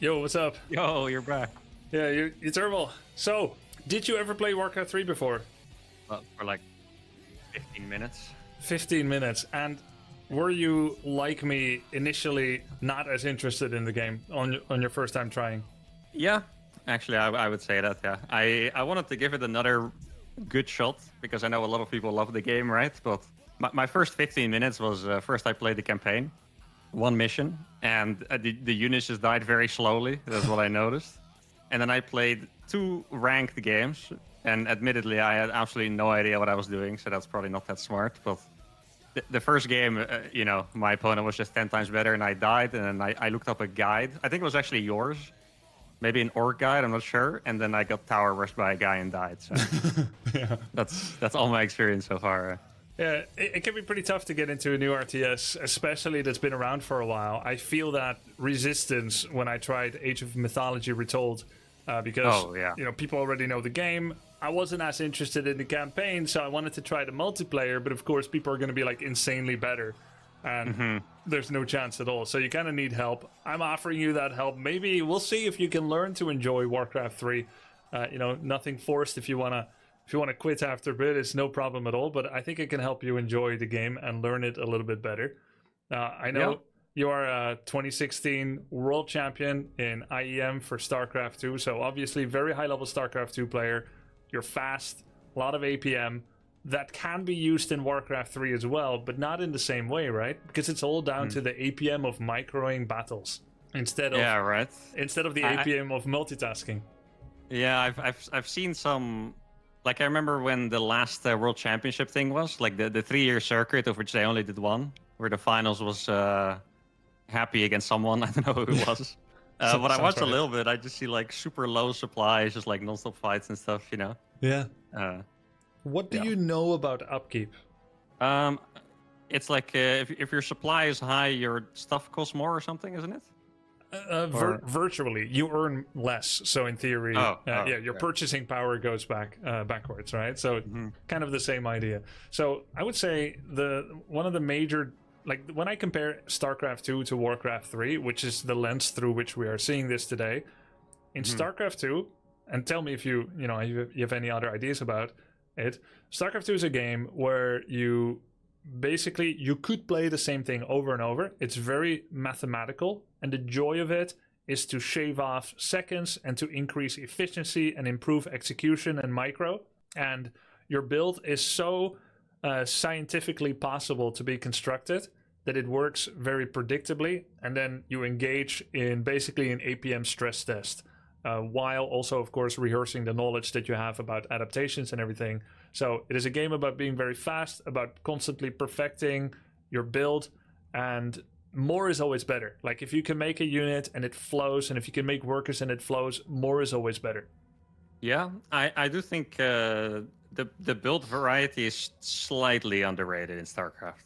Yo, what's up? Yo, you're back. Yeah, uThermal. So, did you ever play Warcraft 3 before? For like 15 minutes. 15 minutes. And were you, like me, initially not as interested in the game on your first time trying? Yeah, actually, I would say that, yeah. I wanted to give it another good shot because I know a lot of people love the game, right? But my first 15 minutes was first I played the campaign, one mission, and the units just died very slowly. That's what I noticed. And then I played 2 ranked games, and admittedly, I had absolutely no idea what I was doing, so that's probably not that smart. But the first game, my opponent was just 10 times better, and I died. And then I looked up a guide. I think it was actually yours, maybe an orc guide. I'm not sure. And then I got tower rushed by a guy and died. So Yeah. that's all my experience so far. Yeah, it can be pretty tough to get into a new RTS, especially that's been around for a while. I feel that resistance when I tried Age of Mythology Retold, because people already know the game. I wasn't as interested in the campaign, so I wanted to try the multiplayer, but of course people are going to be like insanely better, and there's no chance at all. So you kind of need help. I'm offering you that help. Maybe we'll see if you can learn to enjoy Warcraft 3. Nothing forced. If you want to quit after a bit, it's no problem at all. But I think it can help you enjoy the game and learn it a little bit better. I know you are a 2016 world champion in IEM for StarCraft 2, so obviously very high level StarCraft 2 player. You're fast, a lot of APM. That can be used in Warcraft 3 as well, but not in the same way, right? Because it's all down to the APM of microing battles instead of the APM of multitasking. Yeah, I've seen some. Like I remember when the last World Championship thing was, like the 3-year circuit of which they only did one, where the finals was Happy against someone. I don't know who it was. But I watched a little bit. I just see like super low supplies, just like non-stop fights and stuff, Yeah. What do you know about upkeep? It's like if your supply is high, your stuff costs more or something, isn't it? Virtually, you earn less. So in theory, your purchasing power goes backwards, right? So kind of the same idea. So I would say one of the major, like when I compare StarCraft 2 to Warcraft 3, which is the lens through which we are seeing this today, in StarCraft 2, and tell me if you have any other ideas about it. StarCraft 2 is a game where you could play the same thing over and over. It's very mathematical, and the joy of it is to shave off seconds and to increase efficiency and improve execution and micro. And your build is so scientifically possible to be constructed that it works very predictably, and then you engage in basically an APM stress test, while also, of course, rehearsing the knowledge that you have about adaptations and everything. So it is a game about being very fast, about constantly perfecting your build, and more is always better. Like if you can make a unit and it flows, and if you can make workers and it flows, more is always better. Yeah, I do think the build variety is slightly underrated in StarCraft.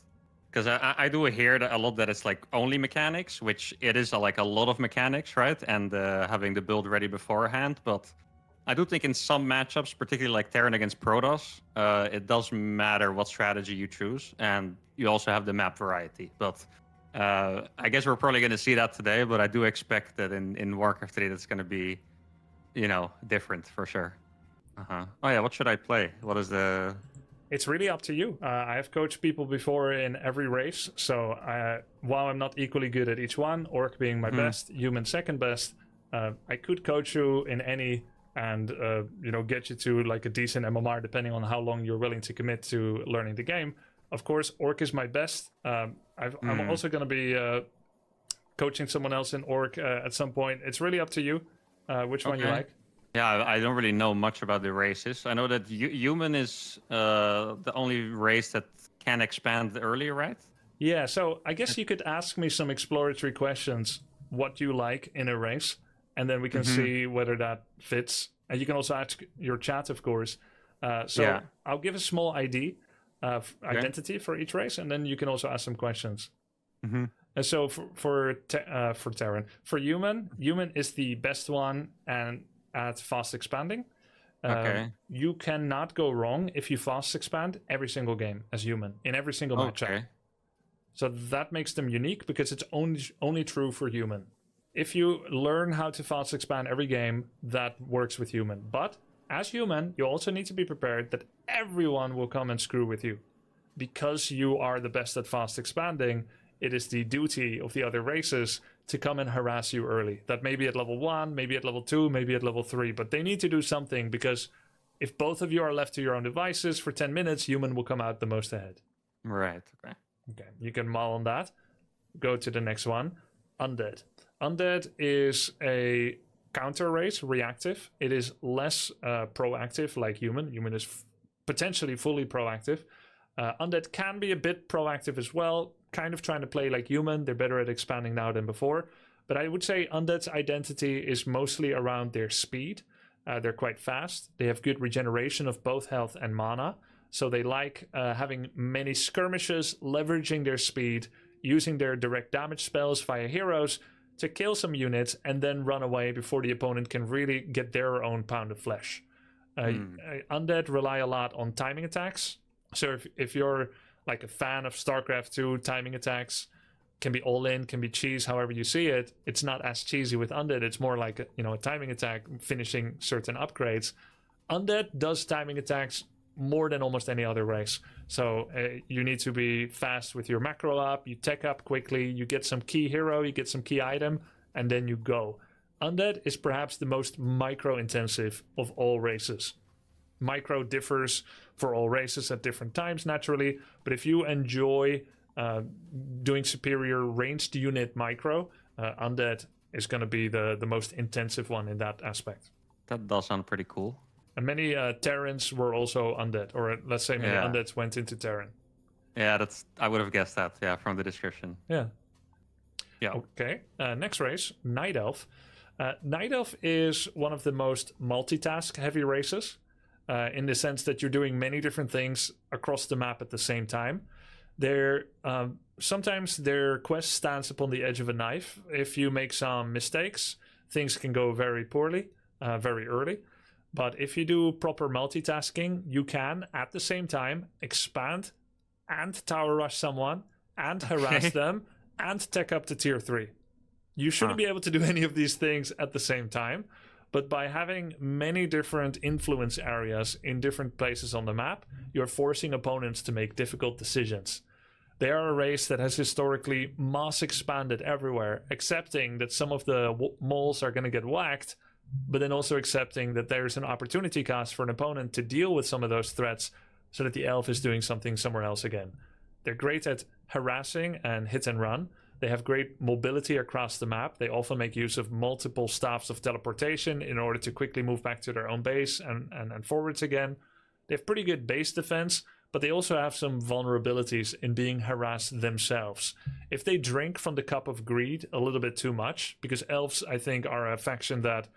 Because I do hear that a lot that it's like only mechanics, which it is like a lot of mechanics, right? And having the build ready beforehand. But I do think in some matchups, particularly like Terran against Protoss, it does matter what strategy you choose. And you also have the map variety. But I guess we're probably going to see that today. But I do expect that in Warcraft 3 that's going to be, different for sure. Oh yeah, what should I play? What is the... It's really up to you. I have coached people before in every race, so while I'm not equally good at each one, Orc being my best, Human second best, I could coach you in any and get you to like a decent MMR depending on how long you're willing to commit to learning the game. Of course, Orc is my best. I'm also going to be coaching someone else in Orc at some point. It's really up to you which one you like. Yeah, I don't really know much about the races. I know that Human is the only race that can expand earlier, right? Yeah, so I guess you could ask me some exploratory questions, what you like in a race, and then we can see whether that fits. And you can also ask your chat, of course. I'll give a small identity for each race, and then you can also ask some questions. And so for Terran, for Human is the best one and at fast expanding. You cannot go wrong if you fast expand every single game as Human in every single matchup. So that makes them unique because it's only true for Human. if you learn how to fast expand every game, that works with human. But as human, you also need to be prepared that everyone will come and screw with you. Because you are the best at fast expanding, it is the duty of the other races to come and harass you early. That may be at level 1, maybe at level 2, maybe at level 3, but they need to do something, because if both of you are left to your own devices for 10 minutes, human will come out the most ahead. Right, Okay, you can mull on that. Go to the next one. Undead. Undead is a counter race, reactive. It is less proactive like human. Human is potentially fully proactive. Undead can be a bit proactive as well, kind of trying to play like human. They're better at expanding now than before. But I would say Undead's identity is mostly around their speed. They're quite fast. They have good regeneration of both health and mana. So they like having many skirmishes, leveraging their speed, using their direct damage spells via heroes to kill some units and then run away before the opponent can really get their own pound of flesh. Undead rely a lot on timing attacks. So if you're like a fan of StarCraft 2, timing attacks can be all in, can be cheese, however you see it. It's not as cheesy with Undead. It's more like a timing attack finishing certain upgrades. Undead does timing attacks more than almost any other race. So you need to be fast with your macro up, you tech up quickly, you get some key hero, you get some key item, and then you go. Undead is perhaps the most micro intensive of all races. Micro differs for all races at different times naturally, but if you enjoy doing superior ranged unit micro, Undead is going to be the most intensive one in that aspect. That does sound pretty cool. And many Terrans were also Undead, or let's say many Undeads went into Terran. Yeah, I would have guessed that, from the description. Yeah. Okay, next race, Night Elf. Night Elf is one of the most multitask heavy races, in the sense that you're doing many different things across the map at the same time. Sometimes their quest stands upon the edge of a knife. If you make some mistakes, things can go very poorly, very early. But if you do proper multitasking, you can, at the same time, expand and tower rush someone and harass them and tech up to tier 3. You shouldn't be able to do any of these things at the same time. But by having many different influence areas in different places on the map, you're forcing opponents to make difficult decisions. They are a race that has historically mass expanded everywhere, accepting that some of the moles are going to get whacked, but then also accepting that there's an opportunity cost for an opponent to deal with some of those threats so that the elf is doing something somewhere else again. They're great at harassing and hit and run. They have great mobility across the map. They often make use of multiple staffs of teleportation in order to quickly move back to their own base and forwards again. They have pretty good base defense, but they also have some vulnerabilities in being harassed themselves. If they drink from the cup of greed a little bit too much, because elves, I think, are a faction that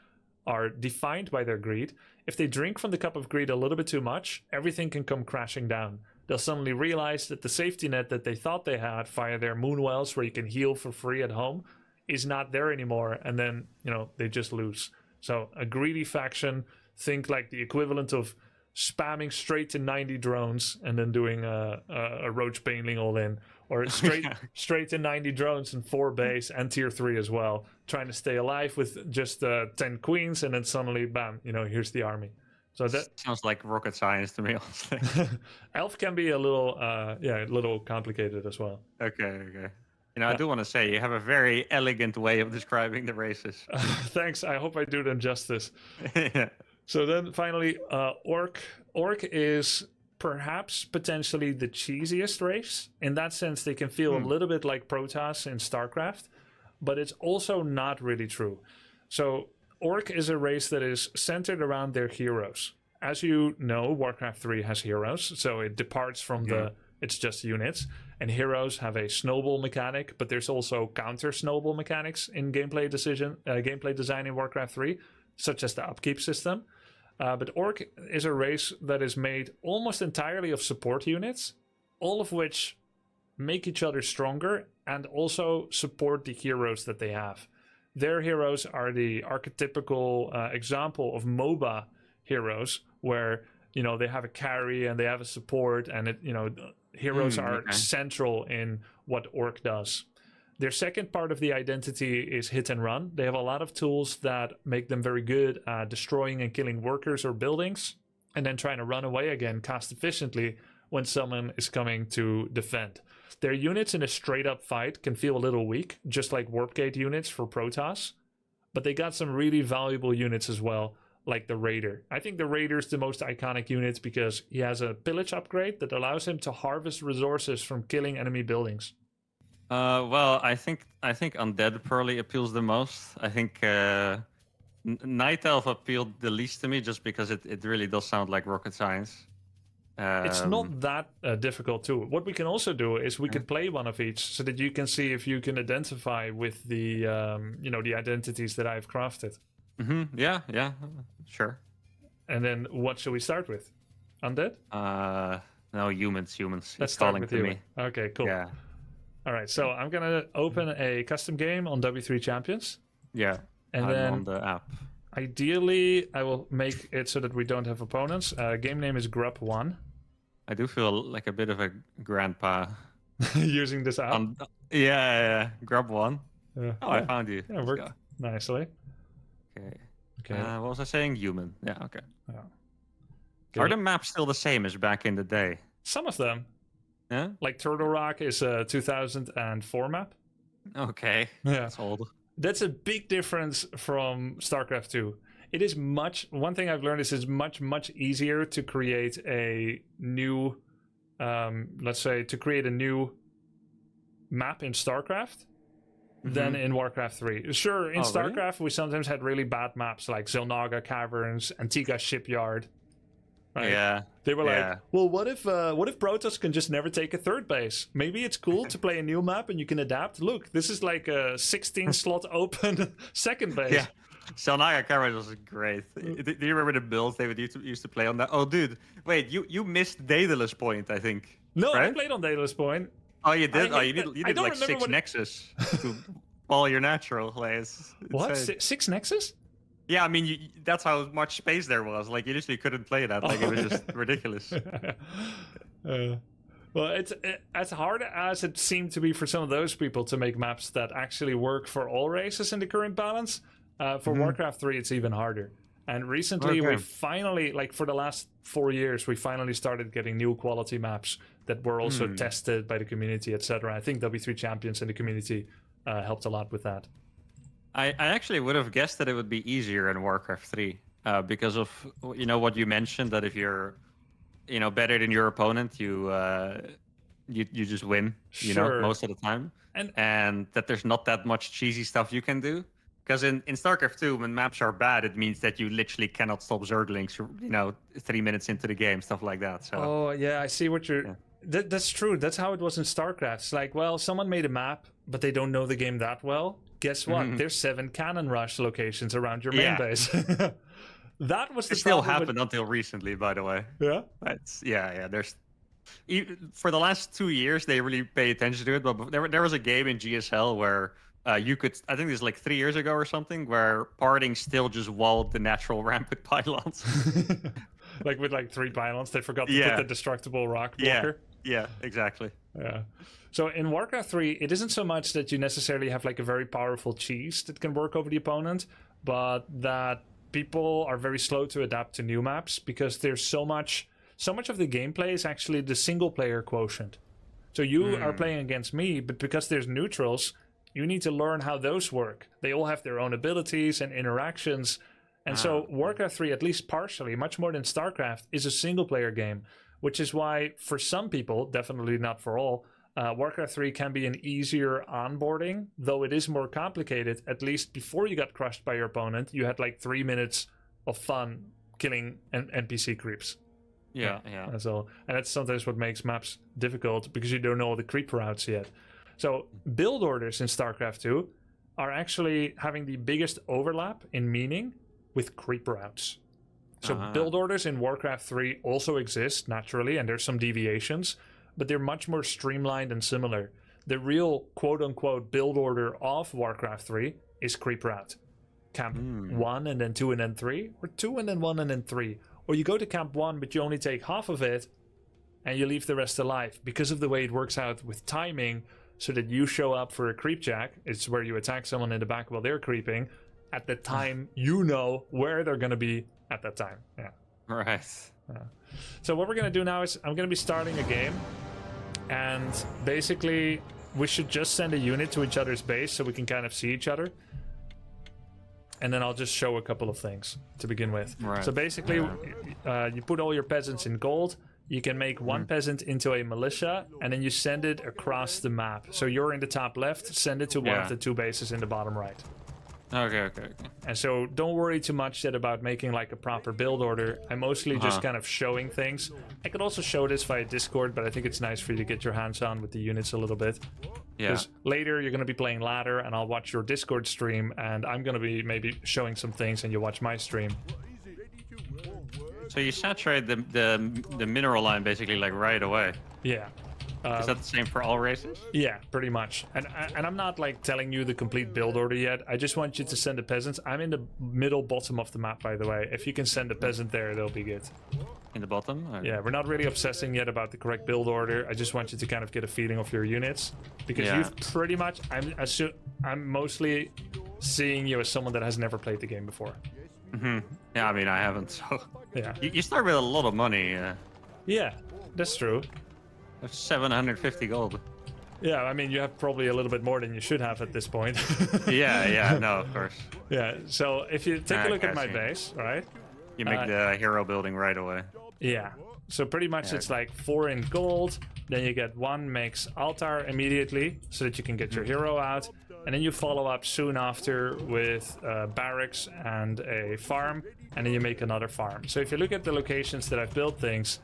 are defined by their greed. If they drink from the cup of greed a little bit too much, everything can come crashing down. They'll suddenly realize that the safety net that they thought they had via their moonwells, where you can heal for free at home, is not there anymore, and then they just lose. So a greedy faction, think like the equivalent of spamming straight to 90 drones and then doing a roach baneling all in, or straight to 90 drones and 4 base and tier 3 as well, trying to stay alive with just 10 queens, and then suddenly bam, here's the army. So that sounds like rocket science to me, honestly. Elf can be a little complicated as well. Okay. I do want to say you have a very elegant way of describing the races. Thanks. I hope I do them justice. Yeah. So then finally, Orc. Orc is perhaps potentially the cheesiest race. In that sense, they can feel a little bit like Protoss in StarCraft, but it's also not really true. So Orc is a race that is centered around their heroes. As you know, Warcraft 3 has heroes, so it departs from it's just units. And heroes have a snowball mechanic, but there's also counter snowball mechanics in gameplay design in Warcraft 3, such as the upkeep system. But Orc is a race that is made almost entirely of support units, all of which make each other stronger and also support the heroes that they have. Their heroes are the archetypical example of MOBA heroes, where they have a carry and they have a support, and heroes are central in what Orc does. Their second part of the identity is hit and run. They have a lot of tools that make them very good at destroying and killing workers or buildings, and then trying to run away again cost efficiently when someone is coming to defend. Their units in a straight up fight can feel a little weak, just like Warp Gate units for Protoss, but they got some really valuable units as well, like the Raider. I think the Raider is the most iconic unit because he has a pillage upgrade that allows him to harvest resources from killing enemy buildings. Well, I think Undead probably appeals the most. I think Night Elf appealed the least to me just because it really does sound like rocket science. It's not that difficult too. What we can also do is we can play one of each so that you can see if you can identify with the the identities that I've crafted. Yeah, sure. And then what should we start with? Undead? No, humans. Let's start with you. Okay, cool. Yeah. All right, so I'm gonna open a custom game on W3 Champions. Yeah, and I'm then on the app. Ideally, I will make it so that we don't have opponents. Game name is Grub1. I do feel like a bit of a grandpa using this app. Yeah, Grub1. Yeah. Oh, I found you. Yeah, worked nicely. Okay. What was I saying? Human. Yeah. Okay. Okay. Are the maps still the same as back in the day? Some of them. Yeah. Like Turtle Rock is a 2004 map. Okay. Yeah. That's old. That's a big difference from StarCraft 2. It is one thing I've learned is it's much easier to create a new, let's say, to create a new map in StarCraft than in Warcraft 3. Sure, in StarCraft, we sometimes had really bad maps like Zelnaga Caverns, Antigua Shipyard. Right? Yeah. They were like, well, what if Protoss can just never take a third base? Maybe it's cool to play a new map and you can adapt. Look, this is like a 16 slot open second base. Yeah. Zelnaga Caverns was great. Do you remember the builds they would used to play on that? Oh, dude. Wait, you missed Daedalus Point, I think. No, right? I played on Daedalus Point. Oh, you did? You did like 6 Nexus to all your natural plays. What? 6 Nexus? Yeah, I mean, that's how much space there was. Like, you literally couldn't play that. Like, it was just ridiculous. Well, it's as hard as it seemed to be for some of those people to make maps that actually work for all races in the current balance. For Warcraft 3, it's even harder. And recently, we finally, like for the last 4 years, we finally started getting new quality maps that were also tested by the community, etc. I think W3 Champions and the community helped a lot with that. I actually would have guessed that it would be easier in Warcraft 3 because of what you mentioned, that if you're better than your opponent, you just win most of the time, and that there's not that much cheesy stuff you can do. Because in StarCraft 2, when maps are bad, it means that you literally cannot stop Zerglings 3 minutes into the game, stuff like that. So. Oh yeah, I see what you're. Yeah. That's true. That's how it was in StarCraft. It's like, well, someone made a map, but they don't know the game that well. Guess what? There's 7 cannon rush locations around your main base. That was the It still happened until recently, by the way. Yeah? Yeah. There's for the last 2 years, they really pay attention to it. But there was a game in GSL where you could, I think this was like 3 years ago or something, where parting still just walled the natural ramp with pylons. Like with 3 pylons, they forgot to put the destructible rock blocker. Yeah, exactly. Yeah. So in Warcraft 3, it isn't so much that you necessarily have like a very powerful cheese that can work over the opponent, but that people are very slow to adapt to new maps because there's so much of the gameplay is actually the single player quotient. So you are playing against me, but because there's neutrals, you need to learn how those work. They all have their own abilities and interactions. And so Warcraft 3, at least partially, much more than StarCraft, is a single player game, which is why for some people, definitely not for all, Warcraft 3 can be an easier onboarding, though it is more complicated. At least before you got crushed by your opponent, you had like 3 minutes of fun killing NPC creeps. Yeah. That's all. And that's sometimes what makes maps difficult because you don't know all the creep routes yet. So build orders in StarCraft 2 are actually having the biggest overlap in meaning with creep routes. So build orders in Warcraft 3 also exist naturally, and there's some deviations, but they're much more streamlined and similar. The real quote-unquote build order of Warcraft 3 is creep route. Camp 1 and then 2 and then 3, or 2 and then 1 and then 3. Or you go to Camp 1, but you only take half of it, and you leave the rest alive. Because of the way it works out with timing, so that you show up for a creep jack. It's where you attack someone in the back while they're creeping at the time you know where they're going to be at that time. Yeah. Right. So what we're going to do now is I'm going to be starting a game, and basically we should just send a unit to each other's base so we can kind of see each other. And then I'll just show a couple of things to begin with. Right. So basically, you put all your peasants in gold. You can make one peasant into a militia, and then you send it across the map. So you're in the top left, send it to one of the 2 bases in the bottom right. Okay. And so don't worry too much yet about making like a proper build order. I'm mostly just kind of showing things. I could also show this via Discord, but I think it's nice for you to get your hands on with the units a little bit. Yeah. Because later you're going to be playing ladder, and I'll watch your Discord stream, and I'm going to be maybe showing some things, and you watch my stream. So you saturate the mineral line basically like right away. Yeah. Is that the same for all races? Yeah, pretty much. And I'm not like telling you the complete build order yet. I just want you to send the peasants. I'm in the middle bottom of the map, by the way. If you can send a peasant there, they'll be good. In the bottom? Okay. Yeah, we're not really obsessing yet about the correct build order. I just want you to kind of get a feeling of your units, because you've pretty much. I'm mostly seeing you as someone that has never played the game before. Yeah, I mean I haven't. So yeah, you start with a lot of money. Yeah, that's true. 750 gold. Yeah, I mean, you have probably a little bit more than you should have at this point. yeah, no, of course. Yeah, so if you take a look at my base, right? You make the hero building right away. Yeah, so pretty much it's like 4 in gold, then you get 1 makes altar immediately, so that you can get your hero out, and then you follow up soon after with barracks and a farm, and then you make another farm. So if you look at the locations that I've built things,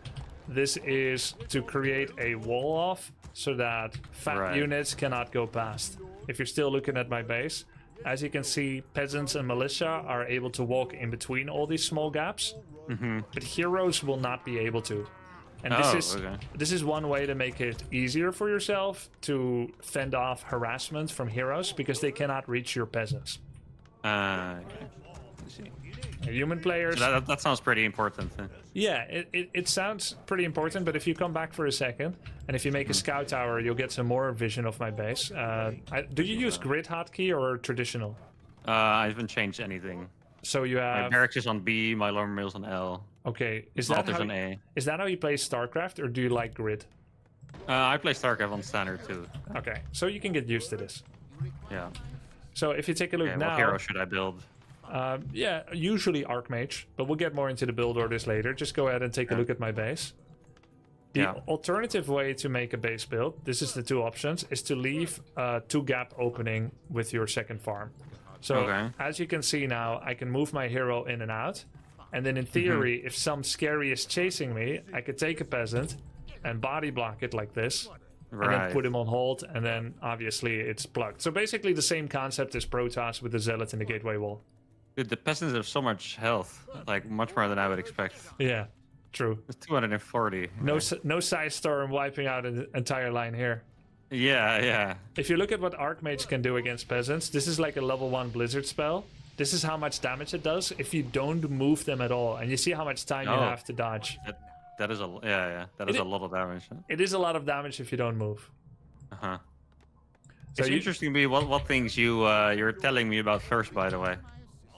this is to create a wall off so that fat units cannot go past. If you're still looking at my base, as you can see, peasants and militia are able to walk in between all these small gaps, but heroes will not be able to. And this is one way to make it easier for yourself to fend off harassment from heroes, because they cannot reach your peasants. Human players. So that sounds pretty important. Yeah, it sounds pretty important, but if you come back for a second, and if you make a scout tower, you'll get some more vision of my base. Do you use grid hotkey or traditional? I haven't changed anything. So you have... My barracks is on B, my alarm mill's on L. Okay, is that how you play StarCraft, or do you like grid? I play StarCraft on standard too. Okay, so you can get used to this. Yeah. So if you take a look now... What hero should I build? Yeah, usually Archmage, but we'll get more into the build orders later. Just go ahead and take a look at my base. The alternative way to make a base build, this is the 2 options, is to leave a 2-gap opening with your second farm. So as you can see now, I can move my hero in and out. And then in theory, if some scary is chasing me, I could take a peasant and body block it like this. And then put him on hold, and then obviously it's plugged. So basically the same concept as Protoss with the Zealot and the Gateway Wall. Dude, the peasants have so much health, like much more than I would expect. Yeah, true. It's 240. No Size Storm wiping out an entire line here. Yeah. If you look at what Archmage can do against peasants, this is like a level 1 Blizzard spell. This is how much damage it does if you don't move them at all, and you see how much time you have to dodge. That is a That is a lot of damage. Huh? It is a lot of damage if you don't move. So it's interesting to me what things you're telling me about first, by the way.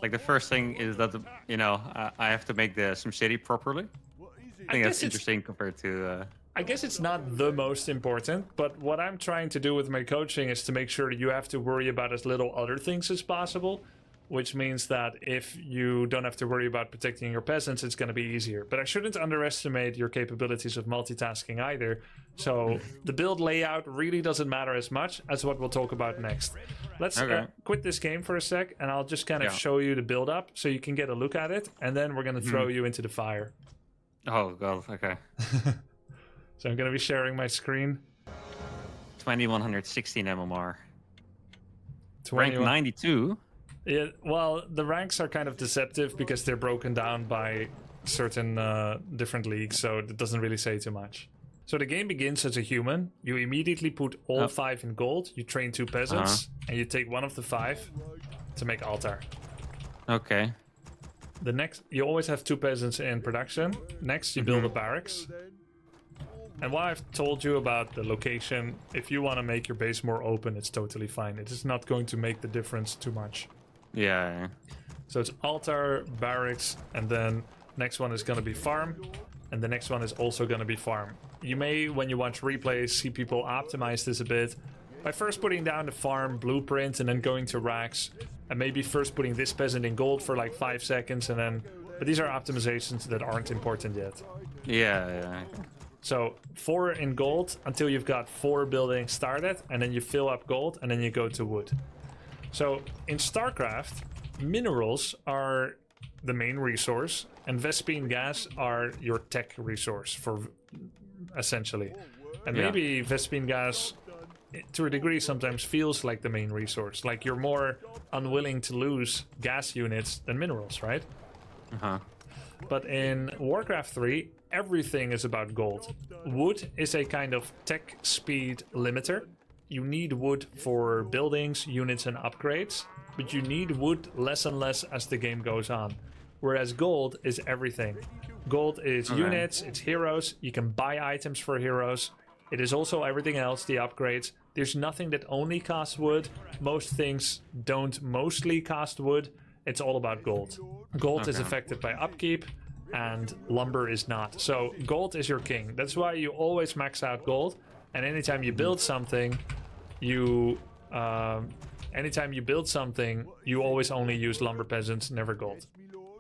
Like the first thing is that I have to make the SimCity properly. I think that's interesting compared to. I guess it's not the most important, but what I'm trying to do with my coaching is to make sure that you have to worry about as little other things as possible, which means that if you don't have to worry about protecting your peasants, it's going to be easier. But I shouldn't underestimate your capabilities of multitasking either. So the build layout really doesn't matter as much as what we'll talk about next. Let's quit this game for a sec, and I'll just kind of show you the build up so you can get a look at it, and then we're going to throw you into the fire. Oh, God, okay. So I'm going to be sharing my screen. 2116 MMR. Rank 92. Yeah, well, the ranks are kind of deceptive because they're broken down by certain different leagues, so it doesn't really say too much. So the game begins as a human. You immediately put all 5 in gold. You train 2 peasants, and you take one of the 5 to make altar. Okay. You always have 2 peasants in production. Next, you build a barracks. And what I've told you about the location, if you want to make your base more open, it's totally fine. It is not going to make the difference too much. Yeah. So it's altar, barracks, and then next one is going to be farm, and the next one is also going to be farm. You may, when you watch replays, see people optimize this a bit by first putting down the farm blueprint and then going to racks, and maybe first putting this peasant in gold for like 5 seconds, and then... But these are optimizations that aren't important yet. Yeah. So 4 in gold until you've got 4 buildings started, and then you fill up gold, and then you go to wood. So in StarCraft, minerals are the main resource, and Vespene gas are your tech resource for essentially. And maybe Vespene gas, to a degree, sometimes feels like the main resource. Like you're more unwilling to lose gas units than minerals, right? But in Warcraft 3, everything is about gold. Wood is a kind of tech speed limiter. You need wood for buildings, units, and upgrades, but you need wood less and less as the game goes on. Whereas gold is everything. Gold is units, it's heroes, you can buy items for heroes. It is also everything else, the upgrades. There's nothing that only costs wood. Most things don't mostly cost wood. It's all about gold. Gold is affected by upkeep, and lumber is not. So gold is your king. That's why you always max out gold. And anytime you build something, you always only use lumber peasants, never gold.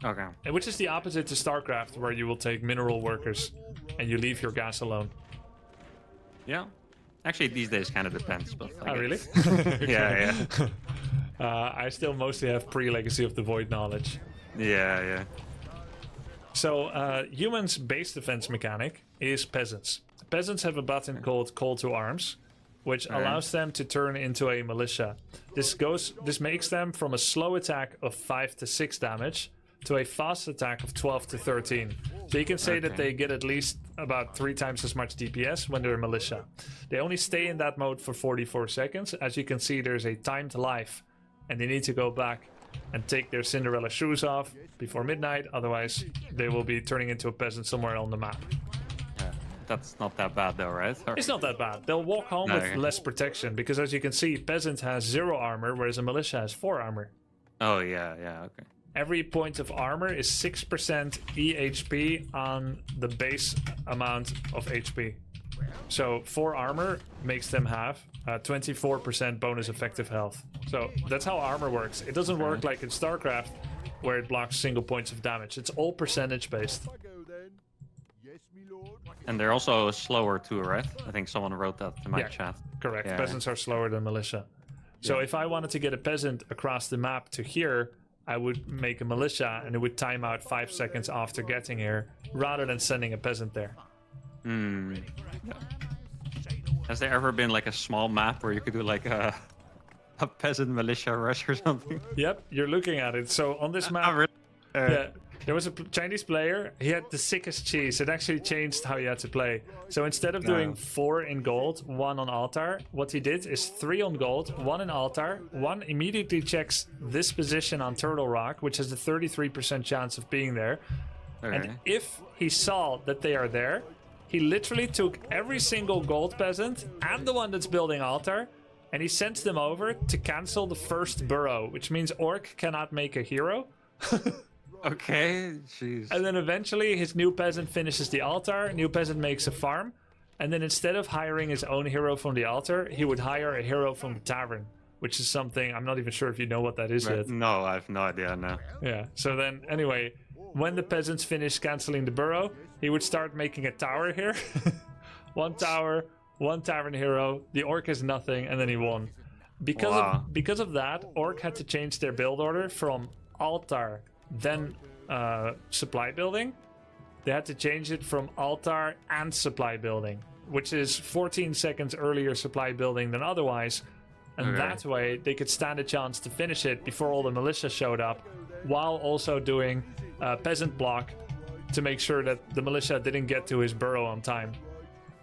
Okay. And which is the opposite to StarCraft, where you will take mineral workers and you leave your gas alone. Yeah. Actually, these days kind of depends. But oh, really? Yeah. I still mostly have pre-Legacy of the Void knowledge. Yeah. So humans' base defense mechanic is peasants. Peasants have a button called Call to Arms, which allows them to turn into a militia. This makes them from a slow attack of 5 to 6 damage to a fast attack of 12 to 13. So you can say that they get at least about 3 times as much DPS when they're a militia. They only stay in that mode for 44 seconds. As you can see, there's a timed life, and they need to go back and take their Cinderella shoes off before midnight. Otherwise, they will be turning into a peasant somewhere on the map. That's not that bad though, right? Or... It's not that bad. They'll walk home with less protection, because as you can see, peasant has 0 armor, whereas a militia has 4 armor. Oh, yeah, okay. Every point of armor is 6% EHP on the base amount of HP. So 4 armor makes them have 24% bonus effective health. So that's how armor works. It doesn't work like in StarCraft, where it blocks single points of damage. It's all percentage based. And they're also slower too, right? I think someone wrote that in my chat. Correct. Peasants are slower than militia. So if I wanted to get a peasant across the map to here, I would make a militia, and it would time out 5 seconds after getting here, rather than sending a peasant there. Has there ever been like a small map where you could do like a peasant militia rush or something? Yep, you're looking at it. So on this map, there was a Chinese player. He had the sickest cheese. It actually changed how you had to play. So instead of doing 4 in gold, 1 on altar, what he did is 3 on gold, 1 in altar, 1 immediately checks this position on Turtle Rock, which has a 33% chance of being there. And if he saw that they are there, he literally took every single gold peasant and the one that's building altar, and he sends them over to cancel the first burrow, which means Orc cannot make a hero. Okay, jeez. And then eventually his new peasant finishes the altar, new peasant makes a farm, and then instead of hiring his own hero from the altar, he would hire a hero from the tavern, which is something, I'm not even sure if you know what that is yet. No, I have no idea, no. Yeah, so then anyway, when the peasants finish canceling the burrow, he would start making a tower here. 1 tower, 1 tavern hero, the Orc is nothing, and then he won. Because of that, Orc had to change their build order from altar, then supply building. They had to change it from altar and supply building, which is 14 seconds earlier supply building than otherwise. And that way they could stand a chance to finish it before all the militia showed up, while also doing peasant block to make sure that the militia didn't get to his burrow on time.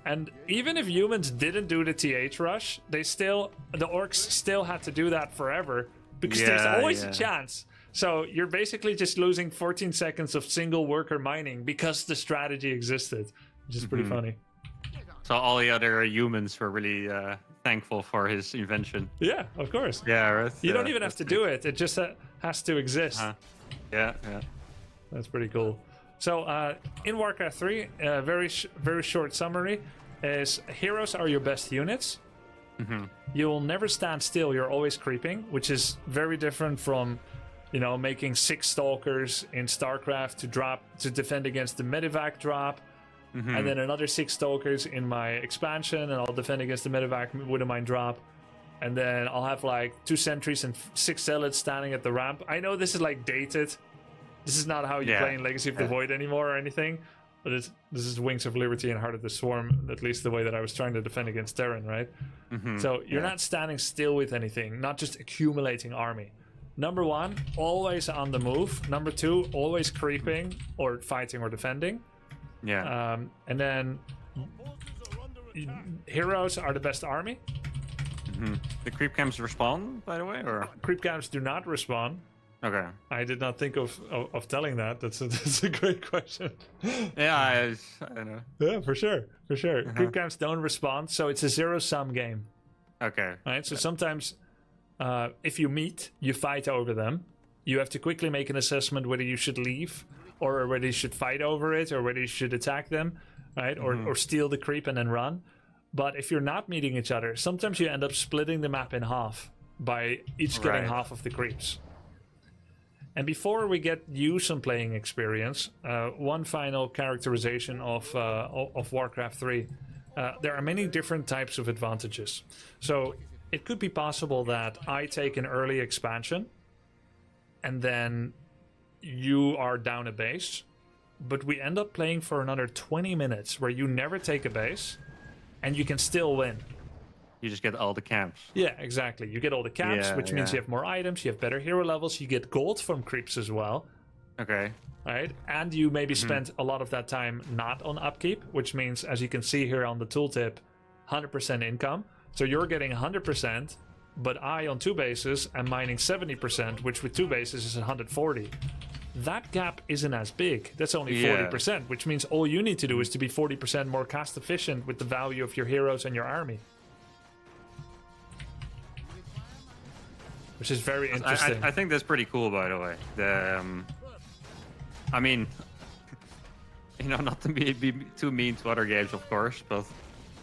And even if humans didn't do the TH rush, the orcs still had to do that forever, because there's always a chance. So you're basically just losing 14 seconds of single worker mining because the strategy existed, which is pretty funny. So all the other humans were really thankful for his invention. Yeah, of course. Yeah, right. You don't even have to do it. It just has to exist. Yeah. That's pretty cool. So in Warcraft 3, very short summary is heroes are your best units. You'll never stand still. You're always creeping, which is very different from, making 6 stalkers in StarCraft to defend against the medevac drop. And then another 6 stalkers in my expansion, and I'll defend against the medevac Widowmine drop. And then I'll have like 2 sentries and 6 zealots standing at the ramp. I know this is like dated. This is not how you play in Legacy of the Void anymore or anything. But this is Wings of Liberty and Heart of the Swarm, at least the way that I was trying to defend against Terran, right? So you're not standing still with anything, not just accumulating army. Number 1, always on the move. Number 2, always creeping or fighting or defending. And then heroes are the best army. The creep camps respawn, by the way, or creep camps do not respawn. Okay. I did not think of telling that. That's a great question. Yeah, I don't know. Yeah, for sure. Creep camps don't respond, so it's a zero-sum game. Okay. Right. So sometimes, if you meet, you fight over them. You have to quickly make an assessment whether you should leave, or whether you should fight over it, or whether you should attack them, right? Or steal the creep and then run. But if you're not meeting each other, sometimes you end up splitting the map in half by each getting half of the creeps. And before we get you some playing experience, one final characterization of Warcraft 3. There are many different types of advantages. So it could be possible that I take an early expansion, and then you are down a base, but we end up playing for another 20 minutes where you never take a base, and you can still win. You just get all the camps. Yeah, exactly. You get all the camps, which means you have more items, you have better hero levels, you get gold from creeps as well. Okay. Right? And you maybe spent a lot of that time not on upkeep, which means, as you can see here on the tooltip, 100% income. So you're getting 100%, but I, on 2 bases, am mining 70%, which with 2 bases is 140. That gap isn't as big. That's only 40%, which means all you need to do is to be 40% more cost efficient with the value of your heroes and your army. Which is very interesting. I think that's pretty cool, by the way. I mean, not to be too mean to other games, of course, but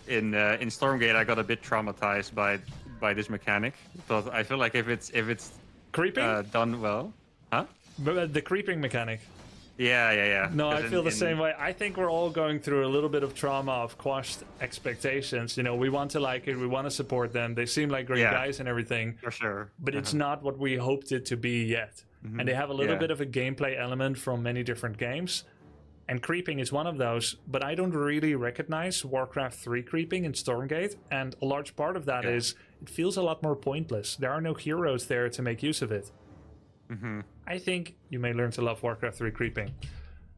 in Stormgate I got a bit traumatized by this mechanic. But I feel like if it's creeping done well, But the creeping mechanic. Yeah. No, I feel the same way. I think we're all going through a little bit of trauma of quashed expectations. We want to like it, we want to support them. They seem like great guys and everything. For sure. But it's not what we hoped it to be yet. And they have a little bit of a gameplay element from many different games. And creeping is one of those. But I don't really recognize Warcraft 3 creeping in Stormgate. And a large part of that is it feels a lot more pointless. There are no heroes there to make use of it. I think you may learn to love Warcraft 3 creeping.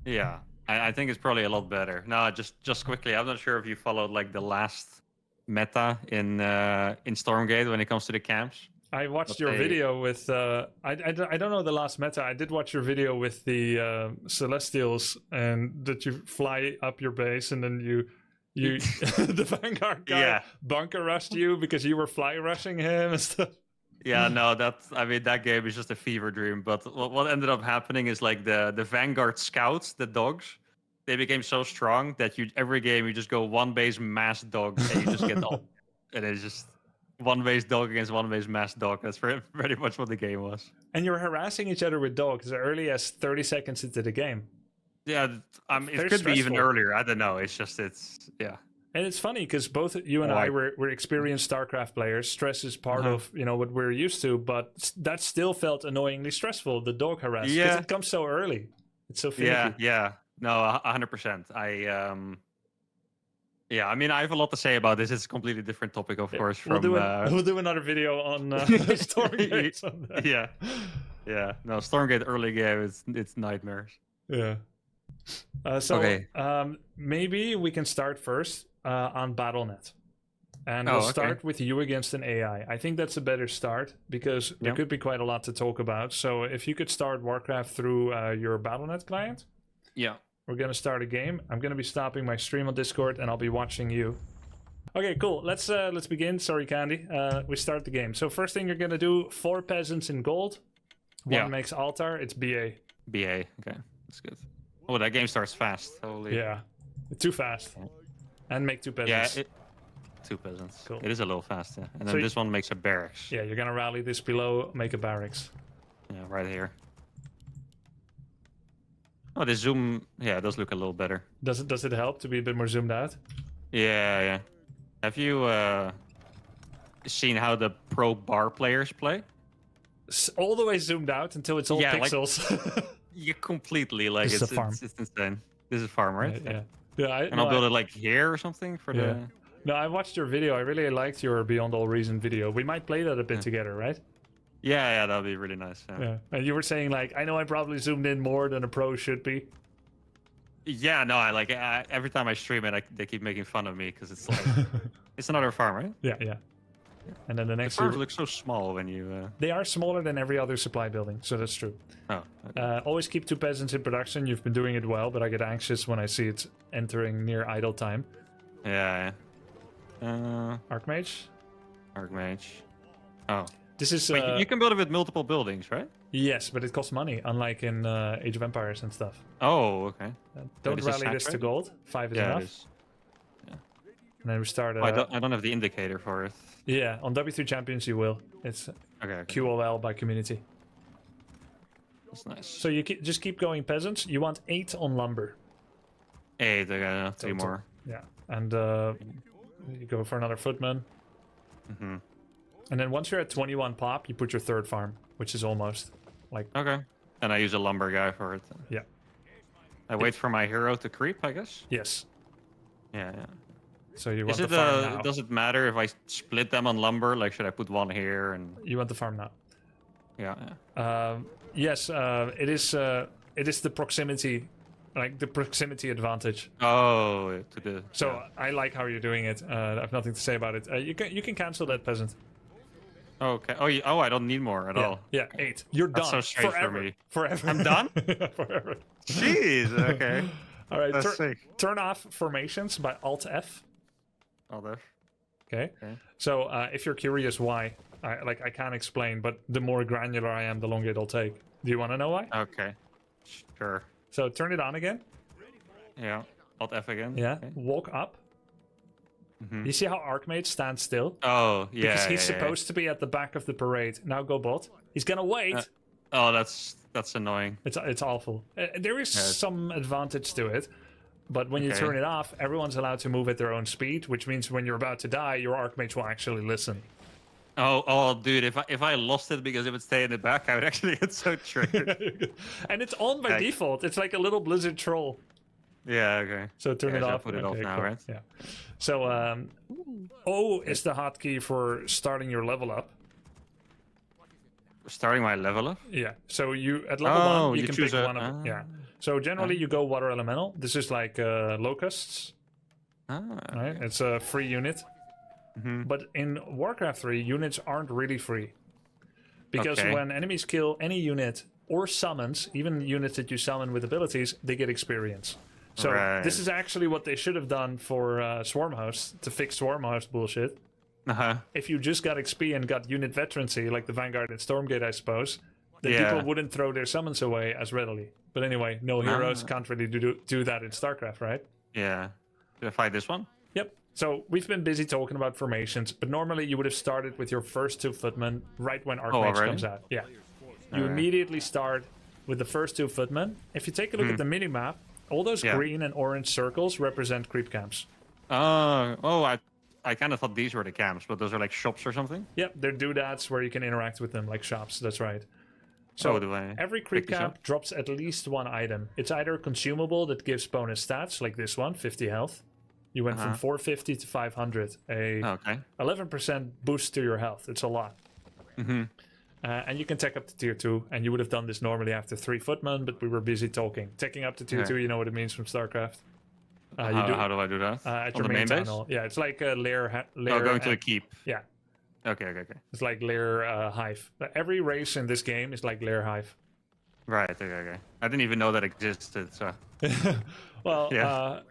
Yeah, I think it's probably a lot better. No, just quickly, I'm not sure if you followed like the last meta in Stormgate when it comes to the camps. I watched your video with I don't know the last meta. I did watch your video with the Celestials, and that you fly up your base and then you the Vanguard guy bunker rushed you because you were fly rushing him and stuff. Yeah, no, that game is just a fever dream. But what ended up happening is like the Vanguard scouts, the dogs, they became so strong that every game you just go 1 base mass dog and you just get all, and it's just 1 base dog against 1 base mass dog. That's pretty much what the game was. And you're harassing each other with dogs as early as 30 seconds into the game. Yeah, it could be even earlier. I don't know. It's And it's funny because both you and I were experienced StarCraft players. Stress is part of what we're used to, but that still felt annoyingly stressful. The dog harass because it comes so early. It's so finicky. Yeah. No, 100%. I mean, I have a lot to say about this. It's a completely different topic, of course. We'll do another video on Stormgate. Yeah. No, Stormgate early game, it's nightmares. Yeah. Maybe we can start first on BattleNet. And we'll start with you against an AI. I think that's a better start because there could be quite a lot to talk about. So if you could start Warcraft through your BattleNet client. Yeah. We're going to start a game. I'm going to be stopping my stream on Discord and I'll be watching you. Okay, cool. Let's begin. Sorry, Candy. We start the game. So first thing you're gonna do: 4 peasants in gold. One makes altar. It's BA. BA. Okay, that's good. Oh, that game starts fast. Holy. Yeah, too fast. And make 2 peasants. Yeah, 2 peasants. Cool. It is a little fast. Yeah. And then So this one makes a barracks. Yeah, you're gonna rally this below, make a barracks. Yeah, right here. Oh, the zoom. Yeah, it does look a little better. Does it help to be a bit more zoomed out? Yeah, yeah. Have you seen how the pro bar players play? All the way zoomed out until it's all pixels. Like, you completely like this is a farm. It's insane. This is a farm, right? Yeah. I'll build it like here or something for the. No, I watched your video. I really liked your Beyond All Reason video. We might play that a bit together, right? Yeah, that'd be really nice. Yeah. And you were saying like, I know I probably zoomed in more than a pro should be. Yeah, no, every time I stream it, they keep making fun of me because it's like it's another farm, right? Yeah. And then the next farms look so small when you. They are smaller than every other supply building, so that's true. Oh. Okay. Always keep 2 peasants in production. You've been doing it well, but I get anxious when I see it entering near idle time. Yeah. Archmage. Oh. This is. Wait, you can build it with multiple buildings, right? Yes, but it costs money, unlike in Age of Empires and stuff. Oh, okay. Don't rally this to gold. 5 is enough. It is. Yeah. And then we start. I don't have the indicator for it. Yeah, on W3 Champions you will. It's okay. QOL by community. That's nice. So you just keep going, peasants. You want 8 on lumber. 8. I got 3 more. Yeah, and you go for another footman. Mm-hmm. And then once you're at 21 pop, you put your 3rd farm, which is almost like. Okay. And I use a lumber guy for it. Yeah. I wait for my hero to creep, I guess. Yes. Yeah. So you want the farm now. Does it matter if I split them on lumber? Like, should I put one here and? You want the farm now. Yeah. Yes. It is the proximity, like the proximity advantage. Oh, to the. So I like how you're doing it. I have nothing to say about it. You can cancel that, peasant. Okay. Oh, I don't need more at all. Yeah, 8. You're That's done. so straight forever. for me. Forever. I'm done? Forever. Jeez. Okay. All right. That's sick. Turn off formations by Alt F. Alt F. Okay. So if you're curious why, I can't explain, but the more granular I am, the longer it'll take. Do you want to know why? Okay. Sure. So turn it on again. Yeah. Alt F again. Yeah. Okay. Walk up. Mm-hmm. You see how Archmage stands still? Oh, yeah. Because he's supposed to be at the back of the parade. Now go bot. He's gonna wait. Oh, that's annoying. It's awful. There is some advantage to it, but when you turn it off, everyone's allowed to move at their own speed, which means when you're about to die, your Archmage will actually listen. Oh, dude! If I lost it because it would stay in the back, I would actually get so triggered. And it's on by default. It's like a little Blizzard troll. Yeah, okay. So turn it off. Put it off now, cool. right? Yeah. So O is the hotkey for starting your level up. Starting my level up? Yeah. So you at level 1 you can pick one of them. Yeah. So generally you go water elemental. This is like locusts. Right? It's a free unit. Mm-hmm. But in Warcraft 3, units aren't really free. Because when enemies kill any unit or summons, even units that you summon with abilities, they get experience. So this is actually what they should have done for Swarm Host, to fix Swarm Host bullshit. If you just got XP and got unit veterancy, like the Vanguard and Stormgate, I suppose, then people wouldn't throw their summons away as readily. But anyway, no heroes can't really do that in StarCraft, right? Yeah. Did I fight this one? Yep. So we've been busy talking about formations, but normally you would have started with your first 2 footmen right when Archmage comes out. Yeah. You immediately start with the first 2 footmen. If you take a look at the minimap, all those green and orange circles represent creep camps. I kind of thought these were the camps, but those are like shops or something? Yep, they're doodads where you can interact with them, like shops, that's right. So every creep camp drops at least 1 item. It's either a consumable that gives bonus stats, like this one, 50 health. You went from 450 to 500, a 11% boost to your health. It's a lot. Mm-hmm. And you can tech up to tier 2, and you would have done this normally after 3 footmen, but we were busy talking. Teching up to tier 2, you know what it means from StarCraft. How do I do that? At your main tunnel. Yeah, it's like a lair going to a keep. Yeah. Okay. It's like lair hive. Every race in this game is like lair hive. Right, okay. I didn't even know that existed, so... Well,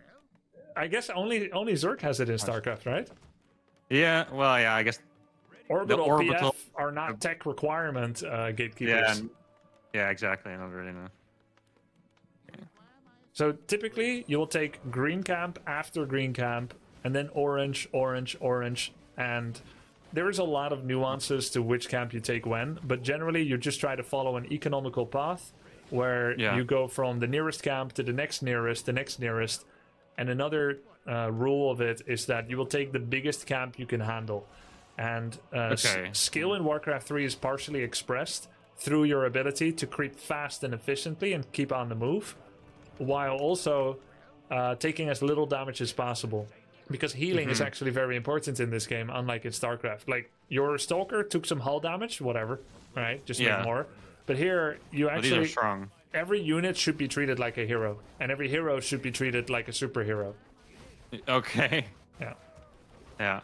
I guess only Zerg has it in StarCraft, right? Yeah, well, yeah, I guess Orbital, the orbital PF are not tech requirement gatekeepers. Yeah, yeah, exactly. I don't really know. So typically, you will take green camp after green camp, and then orange, orange, orange, and there is a lot of nuances to which camp you take when, but generally you just try to follow an economical path where you go from the nearest camp to the next nearest, and another rule of it is that you will take the biggest camp you can handle. And skill in Warcraft 3 is partially expressed through your ability to creep fast and efficiently and keep on the move, while also taking as little damage as possible. Because healing is actually very important in this game, unlike in StarCraft. Like, your Stalker took some hull damage, whatever, right? Just make more. But here, you actually... These are strong. Every unit should be treated like a hero, and every hero should be treated like a superhero. Okay. Yeah. Yeah.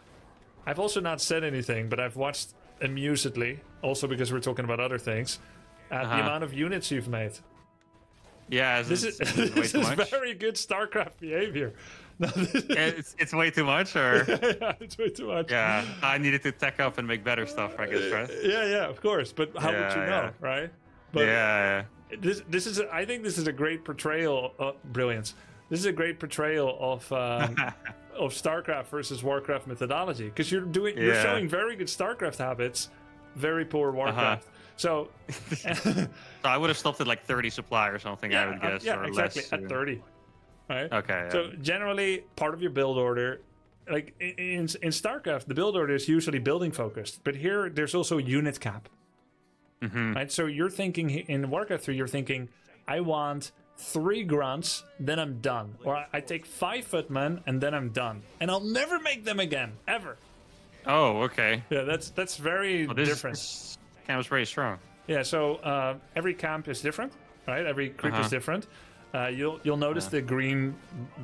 I've also not said anything, but I've watched amusedly, also because we're talking about other things, the amount of units you've made. Yeah, this is very good StarCraft behavior. No, it's way too much, or yeah, it's way too much. Yeah, I needed to tech up and make better stuff, I guess, right? Yeah, of course. But how would you know, right? But this is I think this is a great portrayal of brilliance. This is a great portrayal of StarCraft versus Warcraft methodology, because you're showing very good StarCraft habits, very poor Warcraft. So I would have stopped at like 30 supply or something, I would guess. Yeah, or exactly, less, at 30. Right? Okay. So generally, part of your build order, like in StarCraft, the build order is usually building focused, but here there's also unit cap. Right? So you're thinking in Warcraft 3, you're thinking, I want 3 grunts, then I'm done, or I take 5 footmen and then I'm done, and I'll never make them again, ever. Oh, okay. Yeah, that's very different. This camp is very strong. Yeah. So every camp is different, right? Every creep is different. You'll notice the green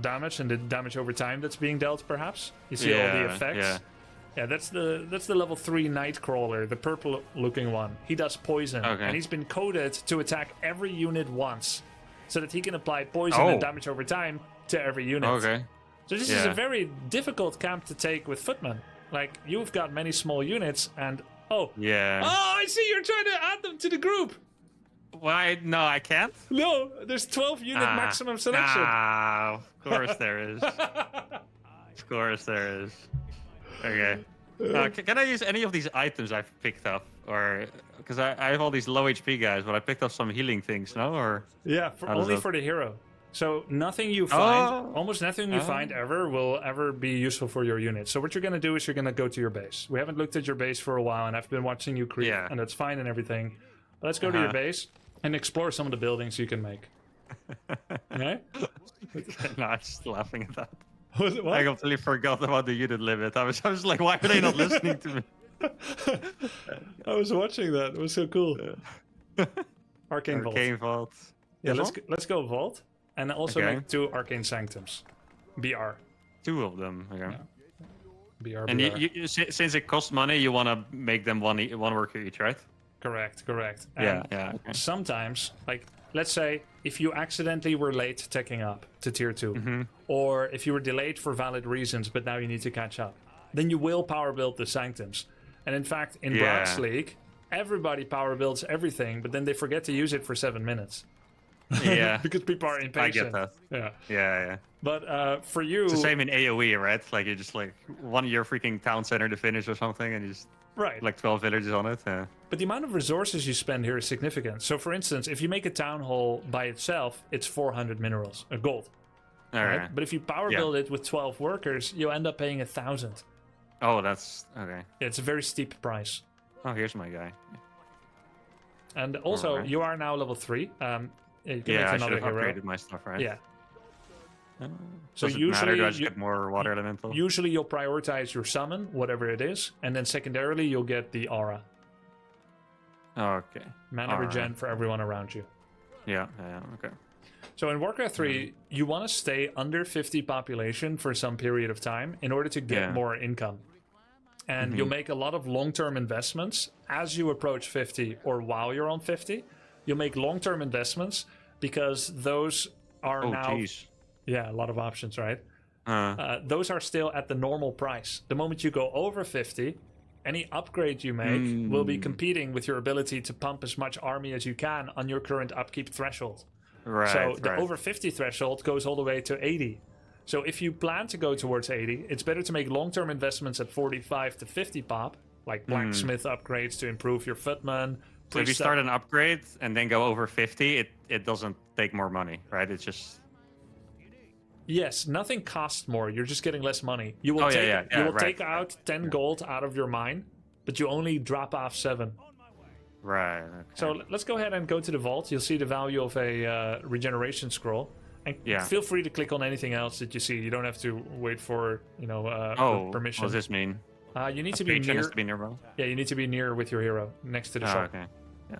damage and the damage over time that's being dealt. Perhaps you see all the effects. Yeah, that's the level 3 Nightcrawler, the purple-looking one. He does poison, and he's been coded to attack every unit once, so that he can apply poison and damage over time to every unit. Okay. So this is a very difficult camp to take with footmen. Like, you've got many small units, and oh, I see you're trying to add them to the group. Why? No, I can't. No, there's 12 unit maximum selection. Of course there is. Of course there is. Okay. Can I use any of these items I've picked up, or because I have all these low HP guys, but I picked up some healing things, no? Or only for the hero. So nothing you find, almost nothing you find ever will ever be useful for your unit. So what you're going to do is you're going to go to your base. We haven't looked at your base for a while, and I've been watching you creep, and that's fine and everything. But let's go to your base and explore some of the buildings you can make. Okay? No, I'm just laughing at that. What? I completely forgot about the unit limit. I was like, why are they not listening to me? I was watching that. It was so cool. Arcane Vault. Yeah, let's go Vault. And also make 2 Arcane Sanctums. BR. 2 of them. Okay. Yeah. BR. And you, since it costs money, you want to make them one worker each, right? Correct. And okay. Sometimes, like, let's say if you accidentally were late teching up to tier 2, or if you were delayed for valid reasons, but now you need to catch up, then you will power build the Sanctums. And in fact, in Brax League, everybody power builds everything, but then they forget to use it for 7 minutes. Yeah. Because people are impatient. I get that. Yeah. But for you... It's the same in AoE, right? Like, you just, like, want your freaking town center to finish or something, and you just... Right. Like 12 villages on it. Yeah. But the amount of resources you spend here is significant. So, for instance, if you make a town hall by itself, it's 400 minerals, gold. All right. But if you power build it with 12 workers, you end up paying 1,000. Oh, that's... Okay. It's a very steep price. Oh, here's my guy. And also, you are now level 3. You can make I another should have hero. upgraded my stuff, right? Yeah. So usually, do I just get more water elemental? Usually, you'll prioritize your summon, whatever it is, and then secondarily, you'll get the aura. Okay. Mana regen for everyone around you. Yeah. Okay. So in Warcraft 3, you want to stay under 50 population for some period of time in order to get more income. And you'll make a lot of long-term investments as you approach 50 or while you're on 50. You'll make long-term investments because those are now... Geez. Yeah, a lot of options, right? those are still at the normal price. The moment you go over 50, any upgrade you make will be competing with your ability to pump as much army as you can on your current upkeep threshold. So the over 50 threshold goes all the way to 80. So if you plan to go towards 80, it's better to make long-term investments at 45 to 50 pop, like blacksmith upgrades to improve your footman. So if you start an upgrade and then go over 50, it doesn't take more money, right? It's just... Yes, nothing costs more. You're just getting less money. You will take out 10 gold out of your mine, but you only drop off 7. Right. Okay. So let's go ahead and go to the vault. You'll see the value of a regeneration scroll. And feel free to click on anything else that you see. You don't have to wait for, permission. What does this mean? You need to be near. Has to be nearby? Yeah, you need to be near with your hero, next to the shop. Okay. Yeah.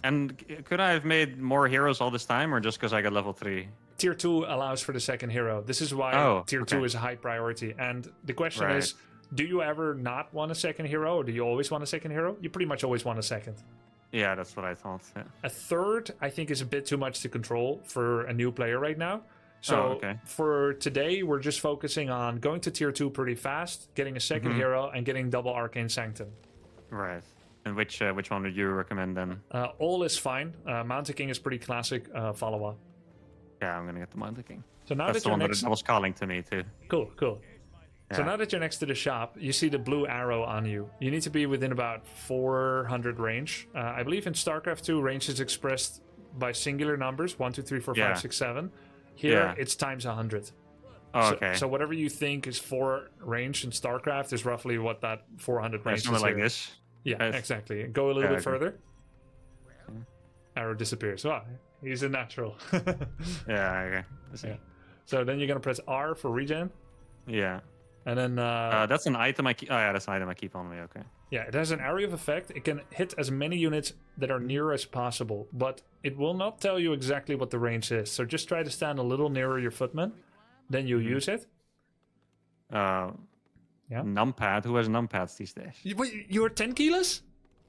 And could I have made more heroes all this time, or just because I got level 3? Tier 2 allows for the second hero. This is why Tier 2 is a high priority. And the question is, do you ever not want a second hero, or do you always want a second hero? You pretty much always want a second. Yeah, that's what I thought. Yeah. A third, I think, is a bit too much to control for a new player right now. So for today, we're just focusing on going to Tier 2 pretty fast, getting a second hero, and getting double Arcane Sanctum. Right. And which one would you recommend then? All is fine. Mountain King is pretty classic follow-up. Yeah, I'm gonna get the Mountain King. So now that's the one that was calling to me too. Cool. Yeah. So now that you're next to the shop, you see the blue arrow on you. You need to be within about 400 range. I believe in StarCraft 2, range is expressed by singular numbers, 1, 2, 3, 4, 5, 6, 7. Here, it's times 100. Oh, okay. So whatever you think is 4 range in StarCraft is roughly what that 400 range is. Something like this? Yeah, exactly. Go a little bit further. Arrow disappears. Wow, he's a natural. Okay. So then you're going to press R for regen. Yeah. And then... that's an item that's an item I keep on me, okay. Yeah, it has an area of effect. It can hit as many units that are near as possible, but it will not tell you exactly what the range is. So just try to stand a little nearer your footman, then you use it. Numpad. Who has numpads these days? You're 10 kilos?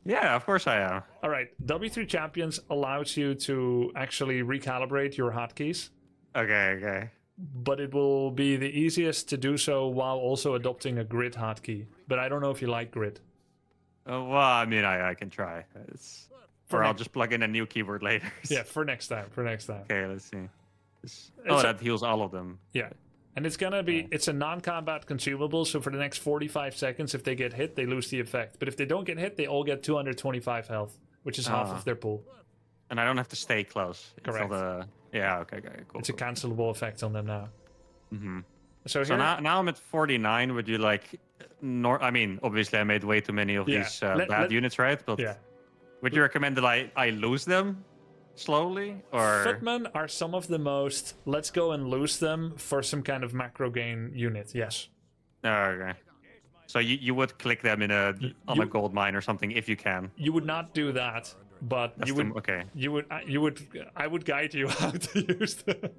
Yeah, of course I am. All right. W3 Champions allows you to actually recalibrate your hotkeys. Okay. But it will be the easiest to do so while also adopting a grid hotkey. But I don't know if you like grid. Well, I mean, I can try. I'll just plug in a new keyboard later. Yeah, for next time. Okay, let's see. That heals all of them. Yeah. And it's gonna be, it's a non-combat consumable, so for the next 45 seconds, if they get hit, they lose the effect. But if they don't get hit, they all get 225 health, which is half of their pool. And I don't have to stay close. Correct. Okay, cool. It's a cancelable effect on them now. So now I'm at 49. Would you like... I mean, obviously I made way too many of these bad units, right? But would you recommend that I lose them slowly, or footmen are some of the most let's go and lose them for some kind of macro gain unit? Yes. Okay. So you would click them on a gold mine or something if you can. You would not do that, but I would guide you how to use them.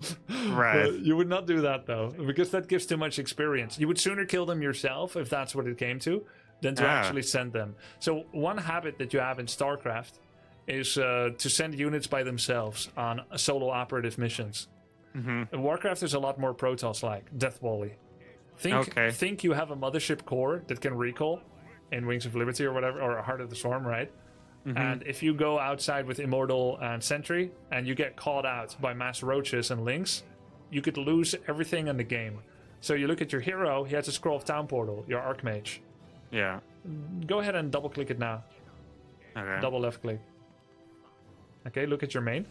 Right. You would not do that though, because that gives too much experience. You would sooner kill them yourself if that's what it came to, than to actually send them. So one habit that you have in StarCraft is to send units by themselves on solo operative missions. In Warcraft, there's a lot more Protoss-like, Death Wally. Think you have a mothership core that can recall in Wings of Liberty or whatever, or Heart of the Storm, right? And if you go outside with Immortal and Sentry, and you get caught out by mass roaches and lynx, you could lose everything in the game. So you look at your hero, he has a Scroll of Town Portal, your Archmage. Yeah. Go ahead and double click it now. Okay. Double left click. Okay, look at your main.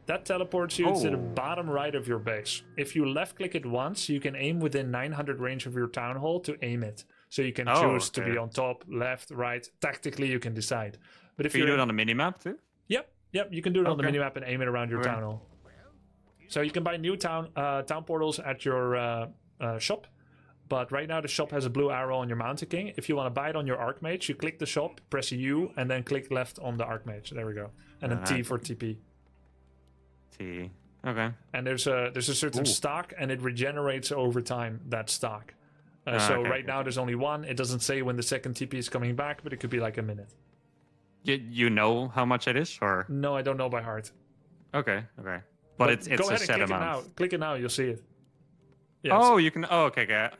That teleports you to the bottom right of your base. If you left click it once, you can aim within 900 range of your town hall to aim it. So you can choose to be on top, left, right. Tactically, you can decide. But if you do it on the minimap too? Yep, you can do it on the minimap and aim it around your town hall. So you can buy new town portals at your shop. But right now the shop has a blue arrow on your Mountain King. If you want to buy it on your Archmage, you click the shop, press U, and then click left on the Archmage. There we go. And then T for TP. T. Okay. And there's a certain stock, and it regenerates over time, that stock. So right now there's only one. It doesn't say when the second TP is coming back, but it could be like a minute. You know how much it is, or? No, I don't know by heart. Okay. But it's go a ahead set and amount. Click it now, you'll see it. Yes. Oh, you can. Oh, okay.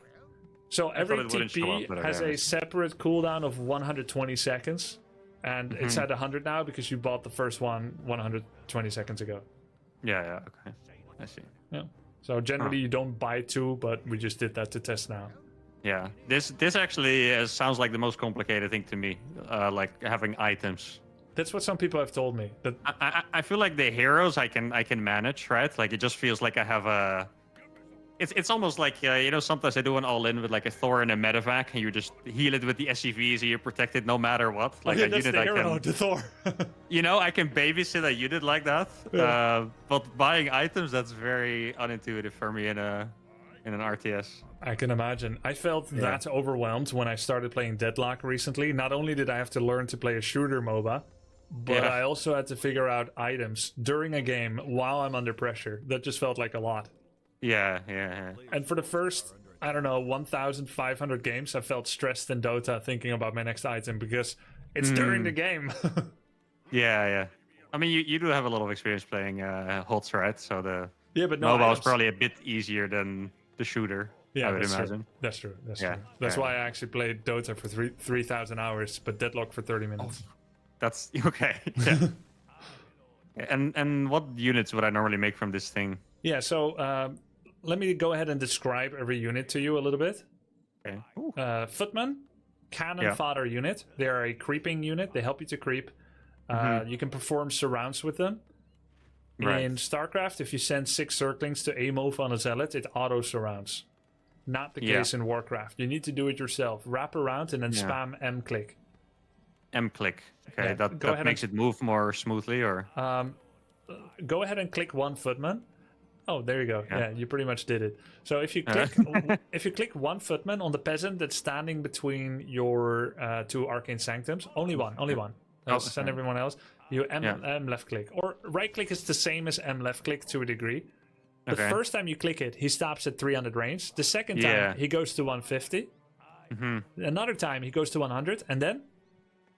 So every TP has a separate cooldown of 120 seconds, and it's at 100 now because you bought the first one 120 seconds ago. Yeah. Okay, I see. Yeah. So generally you don't buy 2, but we just did that to test now. Yeah. This actually sounds like the most complicated thing to me, like having items. That's what some people have told me. That I feel like the heroes I can manage, right? Like it just feels like I have a. It's almost like sometimes I do an all-in with like a Thor and a medevac, and you just heal it with the SCVs, and you're protected no matter what. Like a that's unit the I hero, can, the Thor. I can babysit a unit like that. Yeah. But buying items, that's very unintuitive for me in an RTS. I can imagine. I felt that overwhelmed when I started playing Deadlock recently. Not only did I have to learn to play a shooter MOBA, but I also had to figure out items during a game while I'm under pressure. That just felt like a lot. Yeah. And for the first, 1,500 games, I felt stressed in Dota thinking about my next item because it's during the game. Yeah. I mean, you do have a lot of experience playing HOTS, right? So the but no MOBA was probably a bit easier than the shooter. Yeah, I would imagine. True. That's true. That's why I actually played Dota for 3,000 hours, but Deadlock for 30 minutes. Oh, that's okay. Yeah. And what units would I normally make from this thing? Yeah, so let me go ahead and describe every unit to you a little bit. Okay. Footman, cannon fodder unit. They are a creeping unit. They help you to creep. You can perform surrounds with them. Right. In StarCraft, if you send 6 circlings to a move on a zealot, it auto surrounds. Not the case in Warcraft. You need to do it yourself. Wrap around and then spam M-click. M-click. Okay, that makes it move more smoothly, or? Go ahead and click one footman. Oh, there you go. Yeah, you pretty much did it. So if you click if you click one footman on the peasant that's standing between your 2 arcane sanctums, only one. Send everyone else. You M left click, or right click is the same as M left click to a degree. The first time you click it, he stops at 300 range. The second time, he goes to 150. Another time, he goes to 100. And then,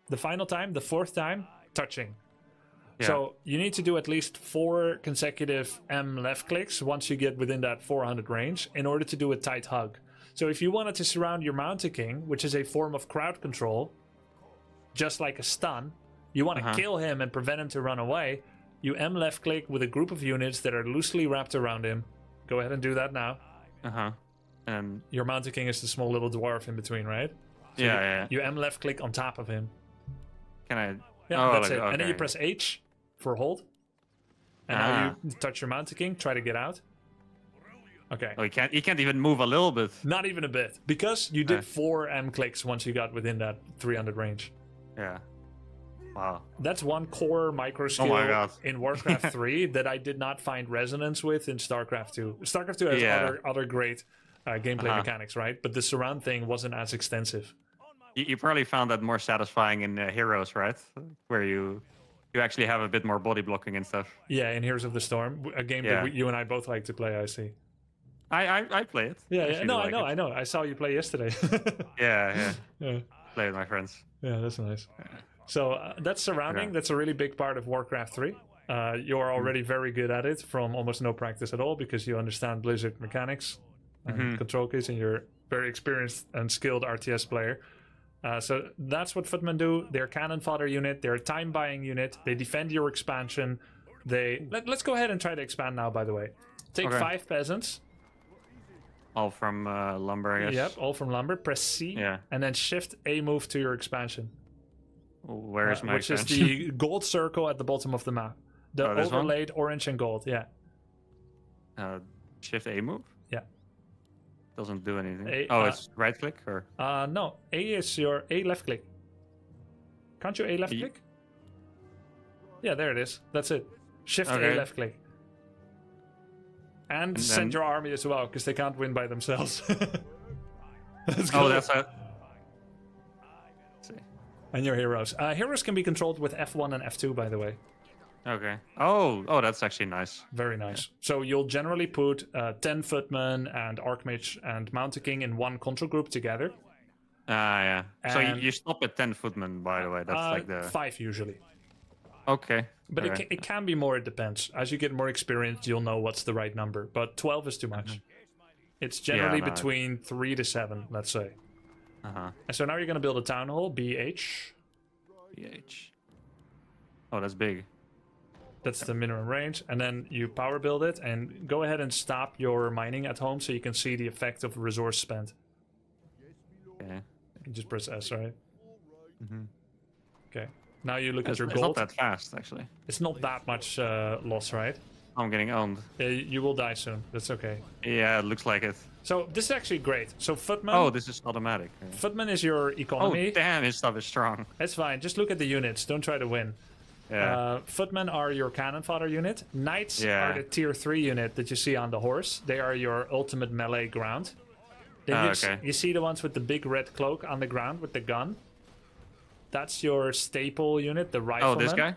the final time, the 4th time, touching. Yeah. So, you need to do at least 4 consecutive M left clicks once you get within that 400 range in order to do a tight hug. So, if you wanted to surround your Mountain King, which is a form of crowd control, just like a stun, you want to kill him and prevent him to run away, you M left click with a group of units that are loosely wrapped around him. Go ahead and do that now. Your Mountain King is the small little dwarf in between, right? So you M left click on top of him. Can I? Yeah, that's it. Okay. And then you press H for hold. And now you touch your Mountain King, try to get out. Okay. Oh, he can't even move a little bit. Not even a bit. Because you did 4 M clicks once you got within that 300 range. Yeah. Wow. That's one core micro skill in Warcraft 3 that I did not find resonance with in StarCraft 2. StarCraft 2 has other great gameplay mechanics, right? But the surround thing wasn't as extensive. You probably found that more satisfying in Heroes, right? Where you actually have a bit more body blocking and stuff. Yeah, in Heroes of the Storm, a game that you and I both like to play, I see. I play it. Yeah. No, I know. I saw you play yesterday. Yeah. Play with my friends. Yeah, that's nice. So that's surrounding. Okay. That's a really big part of Warcraft 3. You're already very good at it from almost no practice at all because you understand Blizzard mechanics and control keys, and you're very experienced and skilled RTS player. So that's what Footmen do. They're a cannon fodder unit. They're a time buying unit. They defend your expansion. Let's go ahead and try to expand now, by the way. Take 5 peasants. All from lumber, I guess. Yep, all from lumber. Press C and then shift A move to your expansion. Where is my which expansion? Is the gold circle at the bottom of the map. The overlaid orange and gold, Shift A move? Yeah. Doesn't do anything. It's right click or? No, A is your A left click. Can't you A left click? Yeah, there it is. That's it. Shift A left click. And send your army as well, because they can't win by themselves. Let's go. That's it. And your heroes. Heroes can be controlled with F1 and F2, by the way. Okay. Oh, that's actually nice. Very nice. Yeah. So you'll generally put 10 Footmen and Archmage and Mountain King in one control group together. Yeah. And so you stop at 10 Footmen, by the way. That's like the 5 usually. Okay. But it can be more, it depends. As you get more experience, you'll know what's the right number. But 12 is too much. It's generally between 3 to 7, let's say. And so now you're going to build a town hall, BH. BH. Oh, that's big. That's the minimum range. And then you power build it and go ahead and stop your mining at home so you can see the effect of resource spent. Okay. You just press S, right? Okay. Now you look at your gold. It's not that fast, actually. It's not that much loss, right? I'm getting owned. You will die soon. That's okay. Yeah, it looks like it. So this is actually great. So Footman... Oh, this is automatic. Yeah. Footman is your economy. Oh, damn, his stuff is strong. It's fine. Just look at the units. Don't try to win. Yeah. Footmen are your cannon fodder unit. Knights are the tier 3 unit that you see on the horse. They are your ultimate melee ground. Then you see the ones with the big red cloak on the ground with the gun. That's your staple unit, the rifleman. Oh, this guy?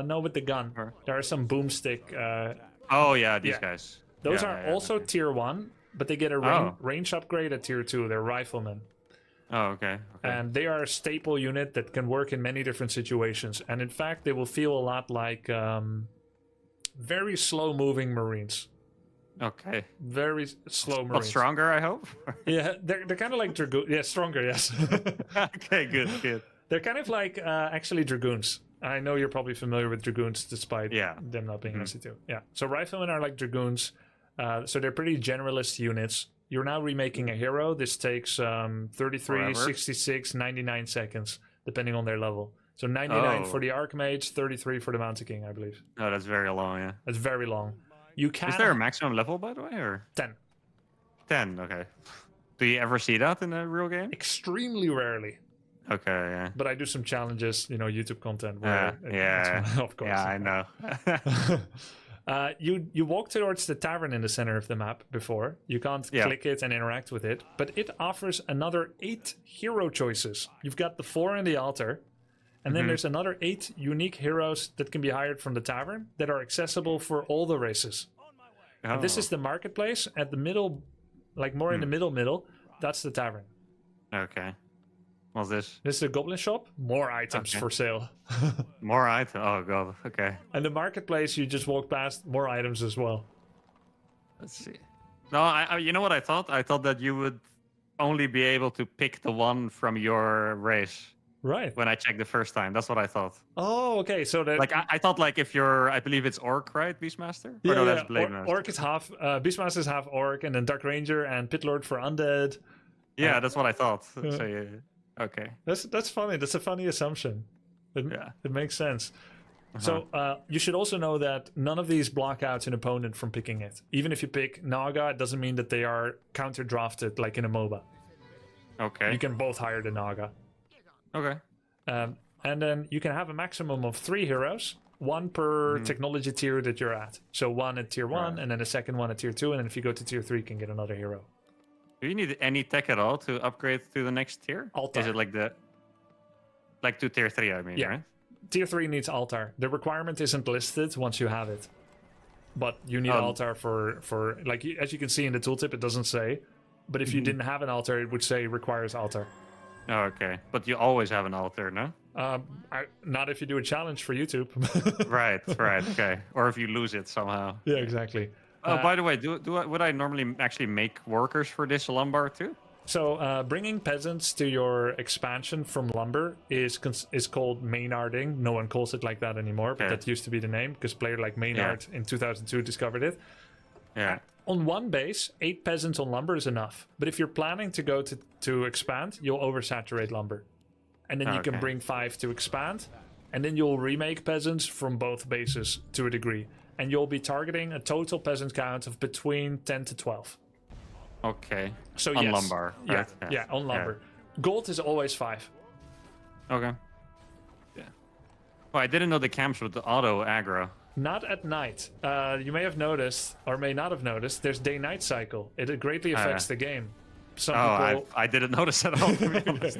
No, with the gun. There are some boomstick. Oh, yeah, these guys. Those are also tier 1, but they get a range upgrade at tier 2. They're riflemen. Oh, okay. And they are a staple unit that can work in many different situations. And in fact, they will feel a lot like very slow-moving Marines. Okay. Very slow Marines. But stronger, I hope? Yeah, they're kind of like Dragoons. Yeah, stronger, yes. Okay, good. They're kind of like, actually, Dragoons. I know you're probably familiar with Dragoons, despite them not being SC2. Yeah, so Riflemen are like Dragoons. So they're pretty generalist units. You're now remaking a hero. This takes 33, 66, 99 seconds, depending on their level. So 99 for the Archmage, 33 for the Mountain King, I believe. Oh, that's very long, yeah. That's very long. You can. Is there a maximum level, by the way, or 10? 10, okay. Do you ever see that in a real game? Extremely rarely. Okay, yeah. But I do some challenges, YouTube content. Of course. Yeah, I know. You walk towards the tavern in the center of the map before. You can't click it and interact with it, but it offers another 8 hero choices. You've got the 4 in the altar, and then there's another 8 unique heroes that can be hired from the tavern that are accessible for all the races. Oh. And this is the marketplace at the middle, like more in the middle. That's the tavern. Okay. What's this? This is a goblin shop. More items for sale. More items? Oh, God. Okay. And the marketplace, you just walk past, more items as well. Let's see. No, you know what I thought? I thought that you would only be able to pick the one from your race. Right. When I checked the first time. That's what I thought. Oh, okay. So that... Like, I thought, like, if you're... I believe it's Orc, right? Beastmaster? Yeah, no, that's Blade Master. Orc is half... Beastmaster is half Orc, and then Dark Ranger and Pit Lord for Undead. Yeah, that's what I thought. So, yeah. Okay. That's funny. That's a funny assumption. It makes sense. So you should also know that none of these block out an opponent from picking it. Even if you pick Naga, it doesn't mean that they are counter drafted like in a MOBA. Okay. You can both hire the Naga. Okay. And then you can have a maximum of 3 heroes, 1 per technology tier that you're at. So 1 at tier 1, and then a second one at tier 2, and then if you go to tier 3, you can get another hero. Do you need any tech at all to upgrade to the next tier? Altar. Is it like to tier 3, I mean, right? Tier 3 needs altar. The requirement isn't listed once you have it. But you need altar for like, as you can see in the tooltip, it doesn't say. But if you didn't have an altar, it would say requires altar. Oh, okay. But you always have an altar, no? Not if you do a challenge for YouTube. Right, okay. Or if you lose it somehow. Yeah, exactly. Oh, by the way, would I normally actually make workers for this lumber too? So bringing peasants to your expansion from lumber is called Maynarding. No one calls it like that anymore, but that used to be the name because player like Maynard in 2002 discovered it. Yeah. On one base, 8 peasants on lumber is enough. But if you're planning to go to expand, you'll oversaturate lumber. And then you can bring 5 to expand. And then you'll remake peasants from both bases to a degree. And you'll be targeting a total peasant count of between 10 to 12. Okay. So on lumber. Right? Yeah, on lumber. Gold is always 5. Okay. Yeah. Well, I didn't know the camps with the auto aggro. Not at night. You may have noticed, or may not have noticed, there's day-night cycle. It greatly affects the game. Some people... I didn't notice at all, to be honest.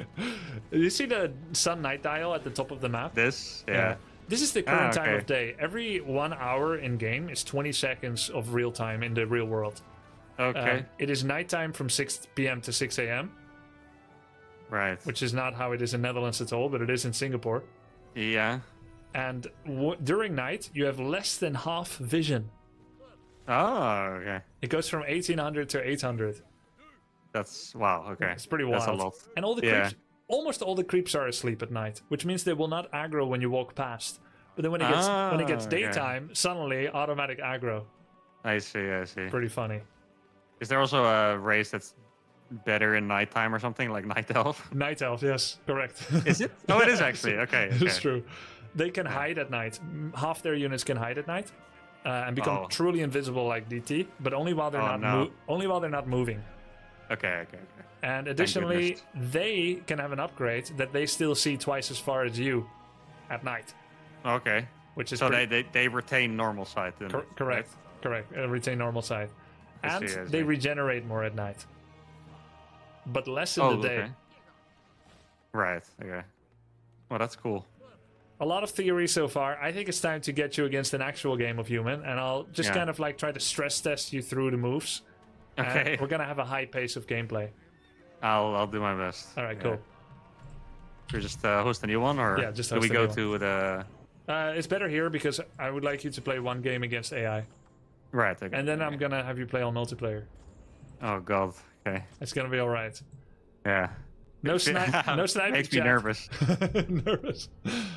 You see the sun-night dial at the top of the map? This? Yeah. This is the current time of day. Every 1 hour in-game is 20 seconds of real time in the real world. Okay. It is nighttime from 6 p.m. to 6 a.m. Right. Which is not how it is in Netherlands at all, but it is in Singapore. Yeah. and during night you have less than half vision. Oh, okay. It goes from 1800 to 800. That's wow. Okay, it's pretty wild. That's a lot. And all the creeps, almost all the creeps are asleep at night, which means they will not aggro when you walk past. But then when it gets daytime, suddenly automatic aggro. I see. Pretty funny. Is there also a race that's better in nighttime or something, like Night Elf? Night Elf, yes, correct. Is it? Oh, it is actually. Okay. It's true. They can hide at night. Half their units can hide at night and become truly invisible like DT, but only while they're not moving. Okay. And additionally, they can have an upgrade that they still see twice as far as you at night. Okay. Which is so they retain normal sight. Then, correct. Right? Correct. Retain normal sight. And they regenerate more at night. But less in the day. Okay. Right. Okay. Well, that's cool. A lot of theory so far. I think it's time to get you against an actual game of human, and I'll just kind of like try to stress test you through the moves. Okay. We're gonna have a high pace of gameplay. I'll do my best. All right, cool. You're just host a new one, or just do we go to the? It's better here because I would like you to play one game against AI. Right. Okay. And then I'm gonna have you play on multiplayer. Oh God. Okay. It's gonna be all right. Yeah. No sniping. Makes me nervous. Nervous.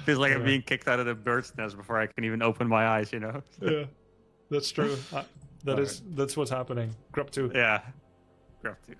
Feels like I'm being kicked out of the bird's nest before I can even open my eyes. Yeah, that's true. That's what's happening. Grub 2. Yeah. Grub 2.